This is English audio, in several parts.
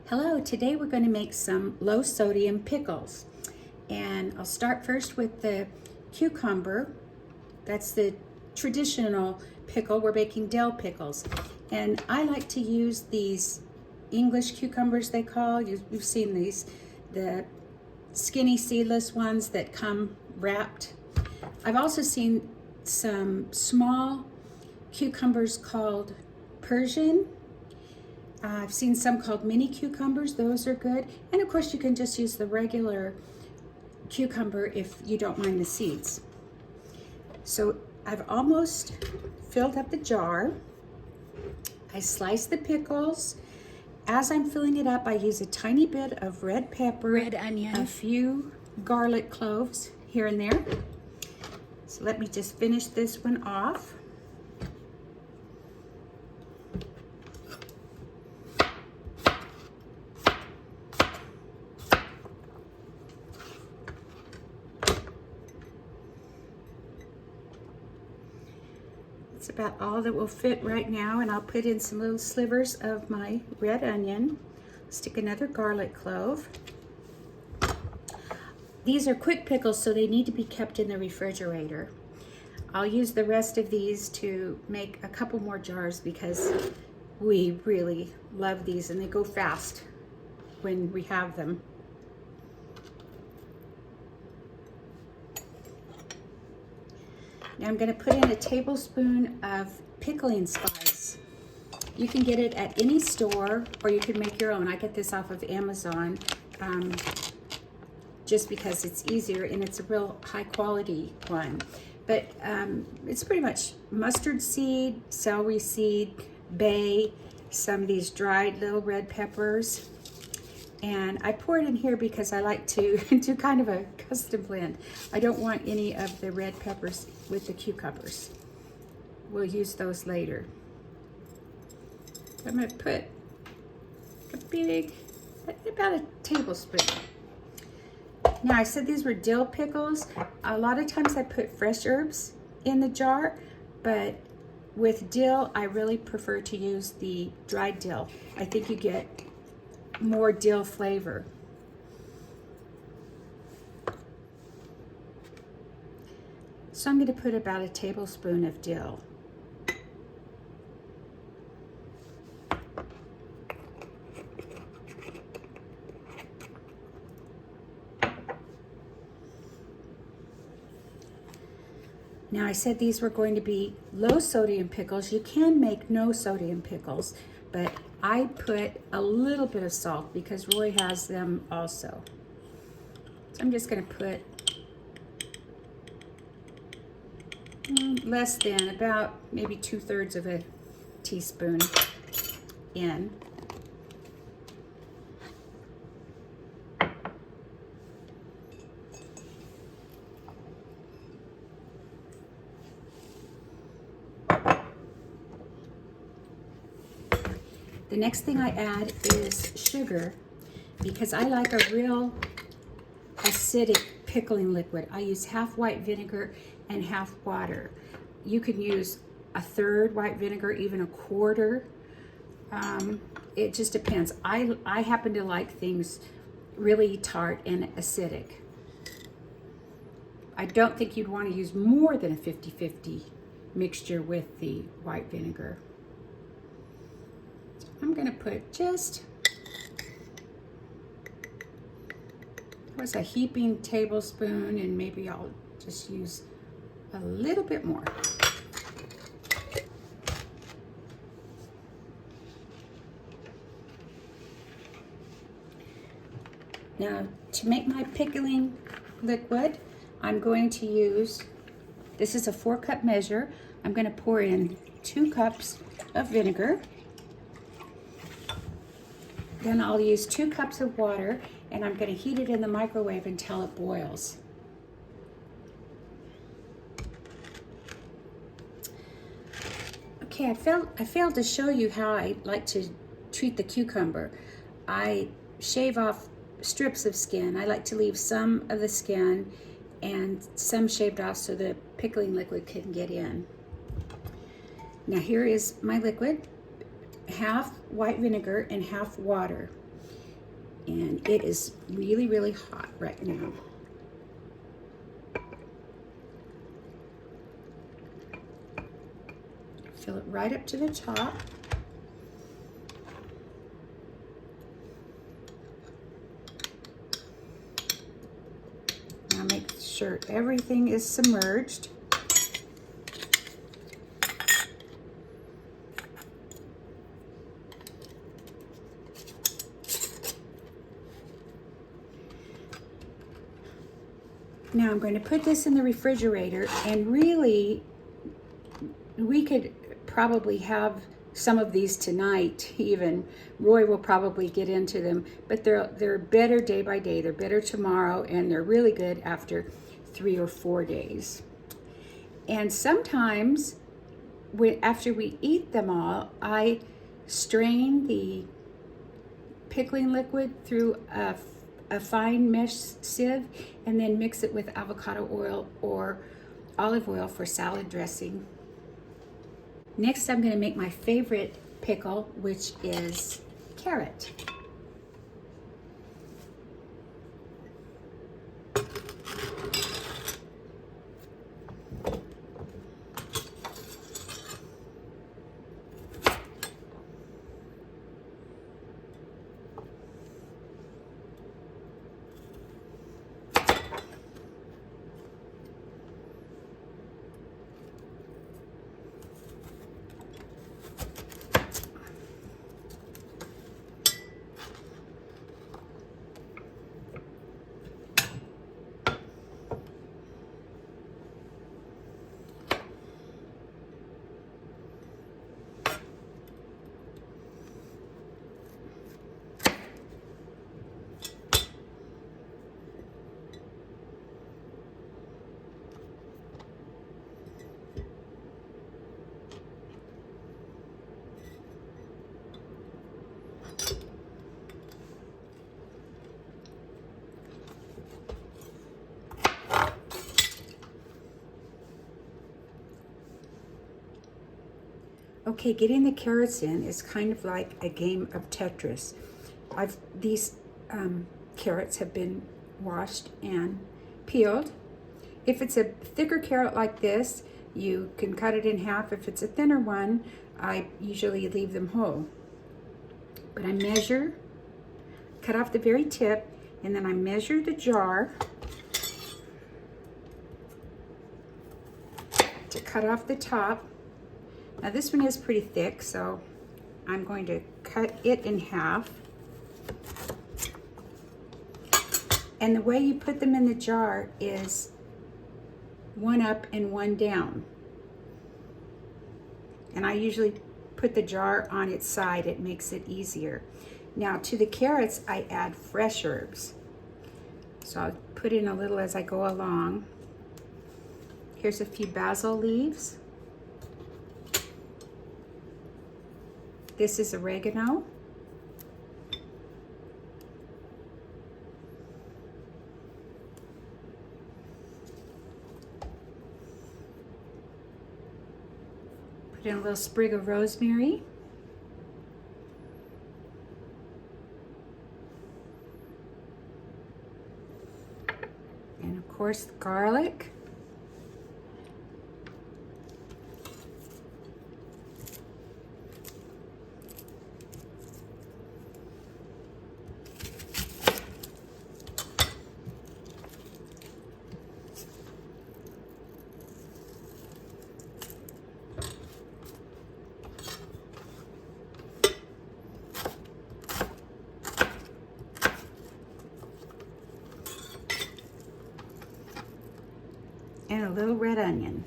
Hello, today we're going to make some low sodium pickles. And I'll start first with the cucumber. That's the traditional pickle. We're making dill pickles. And I like to use these English cucumbers they call. You've seen these, the skinny seedless ones that come wrapped. I've also seen some small cucumbers called Persian. I've seen some called mini cucumbers. Those are good. And of course you can just use the regular cucumber if you don't mind the seeds. So I've almost filled up the jar. I slice the pickles. As I'm filling it up, I use a tiny bit of red pepper, red onion, a few garlic cloves here and there. So let me just finish this one off. It's about all that will fit right now, and I'll put in some little slivers of my red onion. Stick another garlic clove. These are quick pickles, so they need to be kept in the refrigerator. I'll use the rest of these to make a couple more jars because we really love these and they go fast when we have them. Now I'm going to put in a tablespoon of pickling spice. You can get it at any store or you can make your own. I get this off of Amazon just because it's easier and it's a real high quality one. But it's pretty much mustard seed, celery seed, bay, some of these dried little red peppers. And I pour it in here because I like to do kind of a custom blend. I don't want any of the red peppers with the cucumbers. We'll use those later. I'm going to put about a tablespoon. Now I said these were dill pickles. A lot of times I put fresh herbs in the jar, but with dill I really prefer to use the dried dill. I think you get more dill flavor. So I'm going to put about a tablespoon of dill. Now I said these were going to be low sodium pickles. You can make no sodium pickles, but I put a little bit of salt because Roy has them also. So I'm just going to put less than about maybe 2/3 of a teaspoon in. The next thing I add is sugar because I like a real acidic pickling liquid. I use half white vinegar and half water. You can use a third white vinegar, even a quarter. It just depends. I happen to like things really tart and acidic. I don't think you'd want to use more than a 50-50 mixture with the white vinegar. I'm going to put just a heaping tablespoon, and maybe I'll just use a little bit more. Now, to make my pickling liquid, I'm going to use, this is a 4-cup measure. I'm going to pour in 2 cups of vinegar. Then I'll use 2 cups of water, and I'm going to heat it in the microwave until it boils. Okay, I failed to show you how I like to treat the cucumber. I shave off strips of skin. I like to leave some of the skin and some shaved off so the pickling liquid can get in. Now here is my liquid. Half white vinegar and half water. And it is really, really hot right now. Fill it right up to the top. Now make sure everything is submerged. Now I'm going to put this in the refrigerator, and really we could probably have some of these tonight even. Roy will probably get into them, but they're better day by day. They're better tomorrow, and they're really good after 3 or 4 days. And sometimes after we eat them all, I strain the pickling liquid through a fine mesh sieve and then mix it with avocado oil or olive oil for salad dressing. Next, I'm going to make my favorite pickle, which is carrot. Okay, getting the carrots in is kind of like a game of Tetris. These carrots have been washed and peeled. If it's a thicker carrot like this, you can cut it in half. If it's a thinner one, I usually leave them whole. But I measure, cut off the very tip, and then I measure the jar to cut off the top. Now this one is pretty thick, so I'm going to cut it in half. And the way you put them in the jar is one up and one down. And I usually put the jar on its side. It makes it easier. Now to the carrots, I add fresh herbs. So I'll put in a little as I go along. Here's a few basil leaves. This is oregano. Put in a little sprig of rosemary. And of course, garlic. And a little red onion.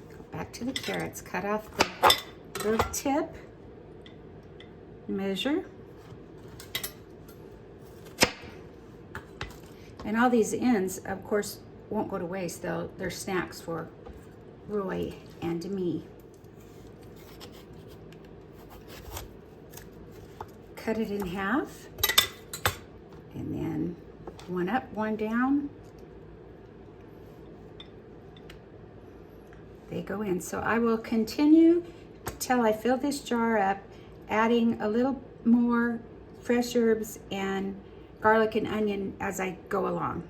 Go back to the carrots, cut off the little tip, measure. And all these ends, of course, won't go to waste. They're snacks for Roy and me. Cut it in half, and then one up, one down. they go in. So I will continue till I fill this jar up, adding a little more fresh herbs and garlic and onion as I go along.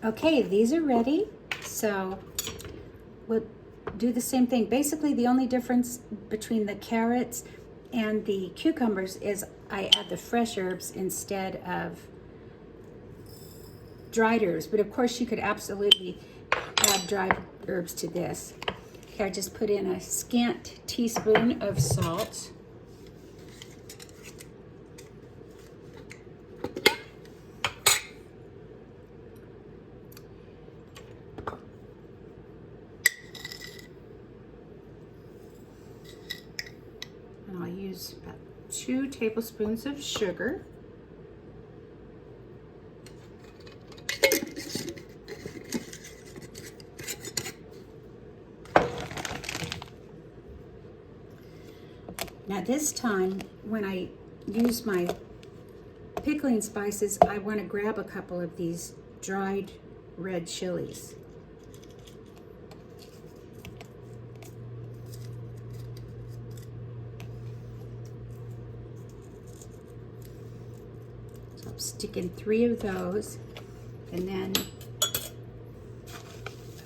Okay, these are ready. So we'll do the same thing. Basically, the only difference between the carrots and the cucumbers is I add the fresh herbs instead of dried herbs. But of course, you could absolutely add dried herbs to this. Okay, I just put in a scant teaspoon of salt. And I'll use about 2 tablespoons of sugar. Now this time, when I use my pickling spices, I want to grab a couple of these dried red chilies. So I'm sticking 3 of those, and then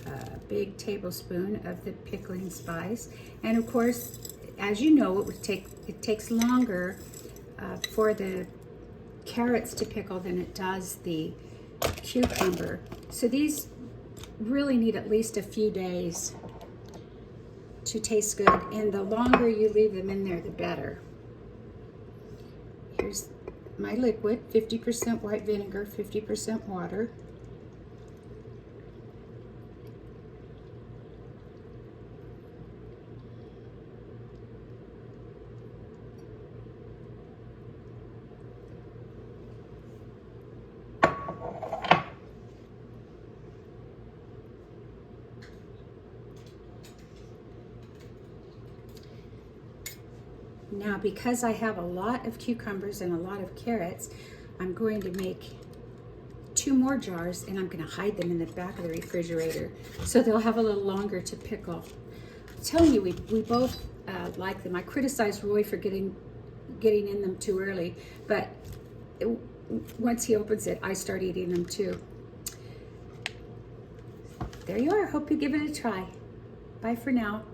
a big tablespoon of the pickling spice. And of course, as you know, it takes longer for the carrots to pickle than it does the cucumber. So these really need at least a few days to taste good, and the longer you leave them in there, the better. Here's my liquid, 50% white vinegar, 50% water. Now, because I have a lot of cucumbers and a lot of carrots, I'm going to make 2 more jars, and I'm going to hide them in the back of the refrigerator so they'll have a little longer to pickle. I'm telling you, we both like them. I criticized Roy for getting in them too early, but once he opens it, I start eating them too. There you are. Hope you give it a try. Bye for now.